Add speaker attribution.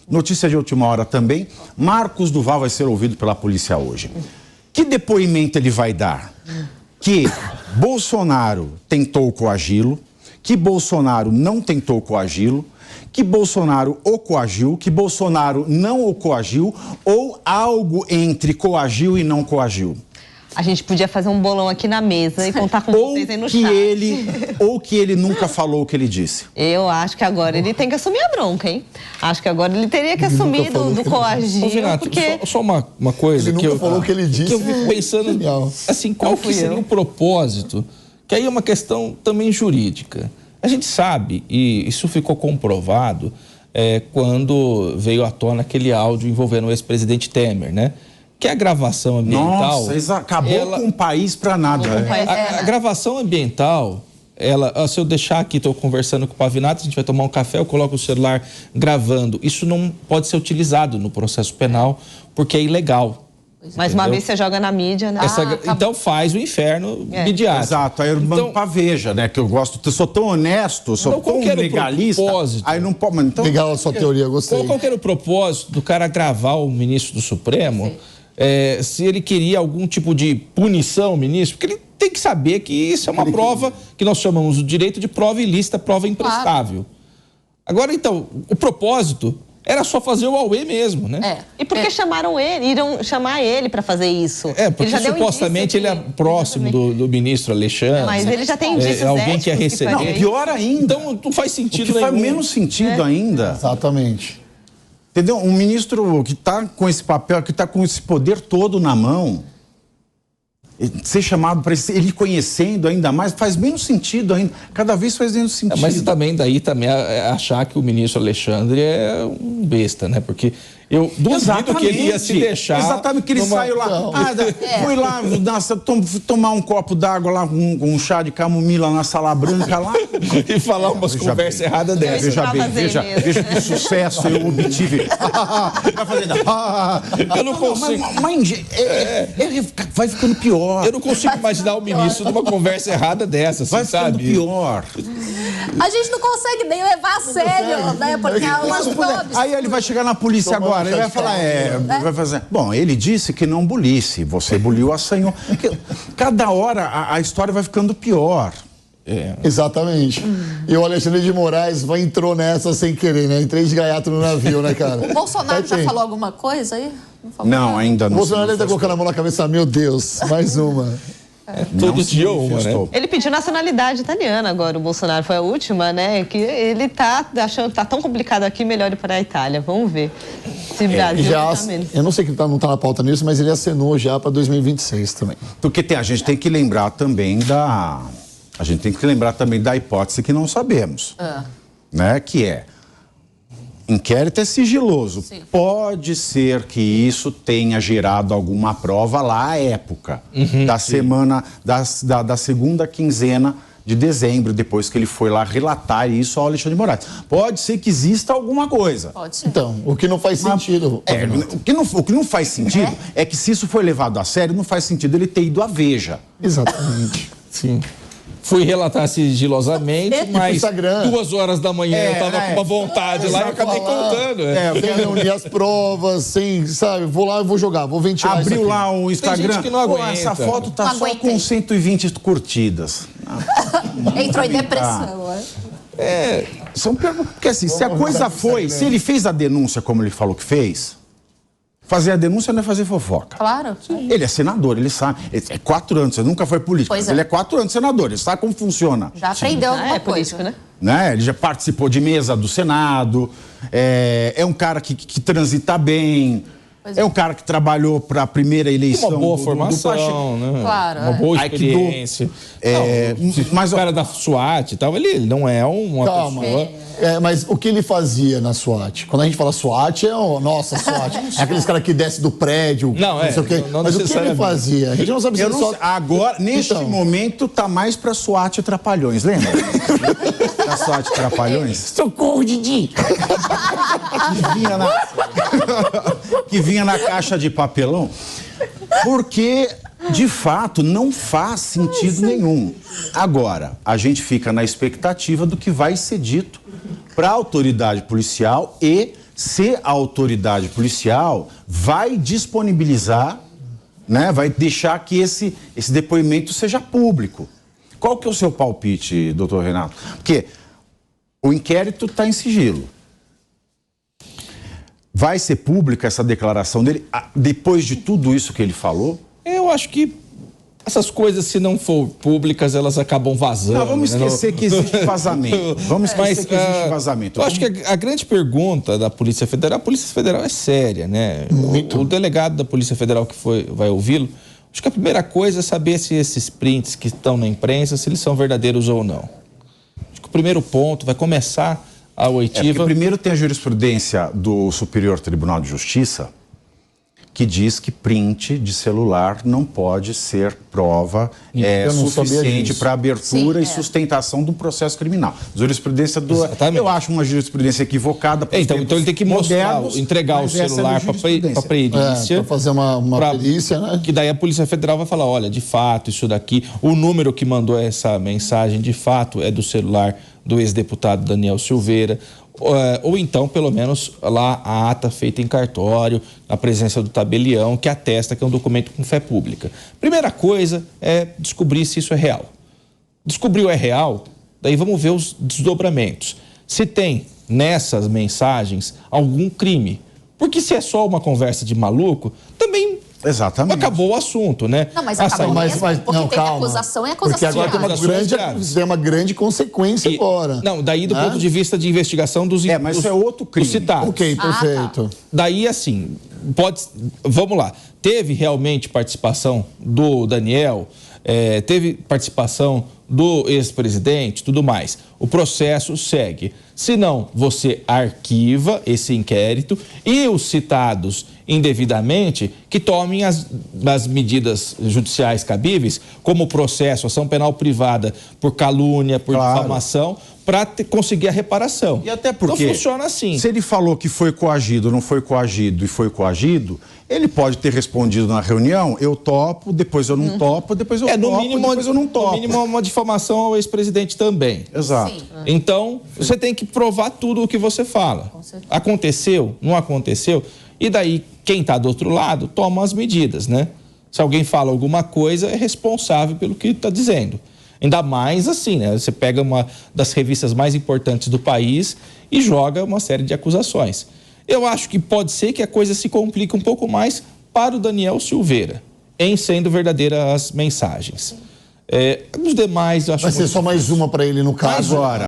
Speaker 1: Notícia de última hora também. Marcos Duval vai ser ouvido pela polícia hoje. Que depoimento ele vai dar? Que Bolsonaro tentou coagi-lo, que Bolsonaro não tentou coagi-lo, que Bolsonaro o coagiu, que Bolsonaro não o coagiu, ou algo entre coagiu e não coagiu.
Speaker 2: A gente podia fazer um bolão aqui na mesa e contar com vocês aí no chat.
Speaker 1: Ou que ele nunca falou o que ele disse.
Speaker 2: Eu acho que agora ele tem que assumir a bronca, hein? Acho que agora ele teria que assumir do coagir,
Speaker 3: Renato,
Speaker 2: porque...
Speaker 3: só uma coisa
Speaker 4: ele
Speaker 3: que
Speaker 4: nunca falou o que ele disse.
Speaker 3: Que eu fico pensando, assim, qual que seria o propósito? Que aí é uma questão também jurídica. A gente sabe, e isso ficou comprovado quando veio à tona aquele áudio envolvendo o ex-presidente Temer, né? Que a gravação ambiental...
Speaker 1: Nossa, acabou com o país para nada.
Speaker 3: A gravação ambiental, se eu deixar aqui, estou conversando com o Pavinato, a gente vai tomar um café, eu coloco o celular gravando. Isso não pode ser utilizado no processo penal, porque é ilegal.
Speaker 2: Mais uma vez você joga na mídia, né?
Speaker 3: Então faz o inferno midiático.
Speaker 1: Exato, aí eu mando pra Veja, né? Que eu gosto, eu sou tão honesto, sou tão legalista. Aí não pode. Então,
Speaker 4: legal a sua teoria, gostei.
Speaker 3: Qual que era o propósito do cara gravar o ministro do Supremo? Se ele queria algum tipo de punição ao ministro, porque ele tem que saber que isso é uma prova que nós chamamos o direito de prova ilícita, prova imprestável. Agora, então, o propósito era só fazer o auê mesmo, né?
Speaker 2: E por que chamaram ele? Iriam chamar ele para fazer isso?
Speaker 3: Porque ele supostamente ele é próximo do ministro Alexandre.
Speaker 2: Mas ele já tem indícios
Speaker 3: alguém que ia receber.
Speaker 1: Não, pior ainda.
Speaker 3: Então não faz sentido
Speaker 1: nenhum. Faz menos sentido ainda.
Speaker 4: Exatamente.
Speaker 1: Entendeu? Um ministro que está com esse papel, que está com esse poder todo na mão, ser chamado para ele conhecendo ainda mais, faz menos sentido ainda. Cada vez faz menos sentido.
Speaker 3: Mas também achar que o ministro Alexandre é um besta, né? Porque eu duvido que ele ia se deixar...
Speaker 1: Exatamente, que ele saiu lá... Fui lá tomar um copo d'água lá com um chá de camomila na Sala Branca lá...
Speaker 3: e falar umas conversas erradas dessas.
Speaker 1: Veja que sucesso eu obtive.
Speaker 3: Eu não consigo...
Speaker 1: Vai ficando pior.
Speaker 3: Eu não consigo imaginar o ministro numa conversa errada dessa, assim,
Speaker 1: vai ficando pior.
Speaker 5: A gente não consegue nem levar a sério, né? Porque
Speaker 1: aí ele vai chegar na polícia agora. Ele vai falar, vai fazer. Bom, ele disse que não bulisse, você buliu a senhor. Cada hora a história vai ficando pior.
Speaker 4: Exatamente. E o Alexandre de Moraes entrou nessa sem querer, né? Entrei de gaiato no navio, né, cara?
Speaker 5: O Bolsonaro já falou alguma coisa aí?
Speaker 1: Não, ainda não.
Speaker 4: O Bolsonaro está colocando a mão na cabeça, meu Deus, mais uma.
Speaker 3: Todo dia uma, né?
Speaker 2: Ele pediu nacionalidade italiana agora, o Bolsonaro. Foi a última, né? Que ele tá achando que tá tão complicado aqui, melhor ir para a Itália. Vamos ver se o Brasil
Speaker 4: eu não sei que não tá na pauta nisso, mas ele acenou já para 2026 também.
Speaker 1: Porque a gente tem que lembrar também da... A gente tem que lembrar também da hipótese que não sabemos. Né? Que é... Inquérito é sigiloso. Sim. Pode ser que isso tenha gerado alguma prova lá à época da semana, da segunda quinzena de dezembro, depois que ele foi lá relatar isso ao Alexandre de Moraes. Pode ser que exista alguma coisa.
Speaker 5: Pode ser.
Speaker 4: Então, o que não faz sentido.
Speaker 1: O que não faz sentido é que se isso foi levado a sério, não faz sentido ele ter ido à Veja.
Speaker 4: Exatamente.
Speaker 3: Sim. Fui relatar sigilosamente, mas 2 horas da manhã eu tava com uma vontade lá e acabei contando.
Speaker 4: Sem reunir as provas, sem, sabe, vou lá e vou jogar, vou ventilar.
Speaker 1: Abriu lá o Instagram.
Speaker 3: Tem gente que não aguenta.
Speaker 1: Essa foto tá só com 120 curtidas.
Speaker 5: Entrou em depressão,
Speaker 1: São perguntas. Porque assim, se a coisa foi, se ele fez a denúncia como ele falou que fez, fazer a denúncia não é fazer fofoca.
Speaker 5: Claro.
Speaker 1: Ele é senador, ele sabe. É 4 anos, ele nunca foi político, mas ele é 4 anos senador, ele sabe como funciona.
Speaker 5: Já aprendeu alguma coisa.
Speaker 2: Político, né?
Speaker 1: Ele já participou de mesa do Senado, é um cara que transita bem, é um cara que trabalhou para a primeira eleição.
Speaker 3: Uma boa formação, né?
Speaker 5: Claro.
Speaker 3: Uma boa experiência. Mas o cara da SWAT e tal, ele não é uma pessoa...
Speaker 4: mas o que ele fazia na SWAT? Quando a gente fala SWAT, nossa, SWAT. É aqueles caras que descem do prédio, não sei o quê. Mas o que ele fazia? A gente não sabe se
Speaker 1: Agora, neste momento, tá mais pra SWAT Trapalhões, lembra? Da SWAT Trapalhões?
Speaker 4: Socorro, Didi!
Speaker 1: Que vinha na caixa de papelão. Porque, de fato, não faz sentido nenhum. Agora, a gente fica na expectativa do que vai ser dito para a autoridade policial e se a autoridade policial vai disponibilizar, né, vai deixar que esse depoimento seja público. Qual que é o seu palpite, doutor Renato? Porque o inquérito está em sigilo. Vai ser pública essa declaração dele depois de tudo isso que ele falou?
Speaker 3: Eu acho que essas coisas, se não for públicas, elas acabam vazando.
Speaker 1: Não, vamos esquecer que existe vazamento. Vamos esquecer que existe vazamento.
Speaker 3: Eu acho que a grande pergunta da Polícia Federal, a Polícia Federal é séria, né? O delegado da Polícia Federal que vai ouvi-lo, acho que a primeira coisa é saber se esses prints que estão na imprensa, se eles são verdadeiros ou não. Acho que o primeiro ponto vai começar a oitiva...
Speaker 1: primeiro tem a jurisprudência do Superior Tribunal de Justiça, que diz que print de celular não pode ser prova suficiente para abertura e sustentação do processo criminal. Jurisprudência do... Exatamente. Eu acho uma jurisprudência equivocada.
Speaker 3: Então ele tem que mostrar, entregar o celular para a perícia.
Speaker 4: Para fazer uma perícia, né?
Speaker 3: Que daí a Polícia Federal vai falar, olha, de fato, isso daqui, o número que mandou essa mensagem, de fato, é do celular do ex-deputado Daniel Silveira. Ou então, pelo menos, lá a ata feita em cartório, na presença do tabelião, que atesta que é um documento com fé pública. Primeira coisa é descobrir se isso é real. Descobriu é real, daí vamos ver os desdobramentos. Se tem nessas mensagens algum crime. Porque se é só uma conversa de maluco, também...
Speaker 1: Exatamente.
Speaker 3: Acabou o assunto, né?
Speaker 5: Não, mas acabou mesmo, porque tem acusação e acusação.
Speaker 4: Porque agora tem uma grande consequência agora.
Speaker 3: Não, daí do ponto de vista de investigação dos...
Speaker 1: mas isso é outro crime.
Speaker 3: Citados.
Speaker 4: Ok, perfeito.
Speaker 3: Tá. Daí, assim, vamos lá. Teve realmente participação do Daniel, teve participação do ex-presidente, tudo mais. O processo segue. Se não, você arquiva esse inquérito e os citados indevidamente que tomem as medidas judiciais cabíveis, como o processo, ação penal privada por calúnia, por difamação, para conseguir a reparação.
Speaker 1: E até porque,
Speaker 3: então funciona assim.
Speaker 1: Se ele falou que foi coagido, não foi coagido e foi coagido, ele pode ter respondido na reunião, eu topo, depois eu não topo, depois eu topo, depois eu não topo.
Speaker 3: No mínimo uma difamação ao ex-presidente também.
Speaker 1: Exato.
Speaker 5: Sim.
Speaker 3: Então, você tem que provar tudo o que você fala. Aconteceu, não aconteceu, e daí quem está do outro lado toma as medidas, né? Se alguém fala alguma coisa, é responsável pelo que está dizendo. Ainda mais assim, né? Você pega uma das revistas mais importantes do país e joga uma série de acusações. Eu acho que pode ser que a coisa se complique um pouco mais para o Daniel Silveira, em sendo verdadeiras as mensagens. Os demais, eu acho...
Speaker 4: Vai ser só mais uma para ele no caso.
Speaker 1: Agora...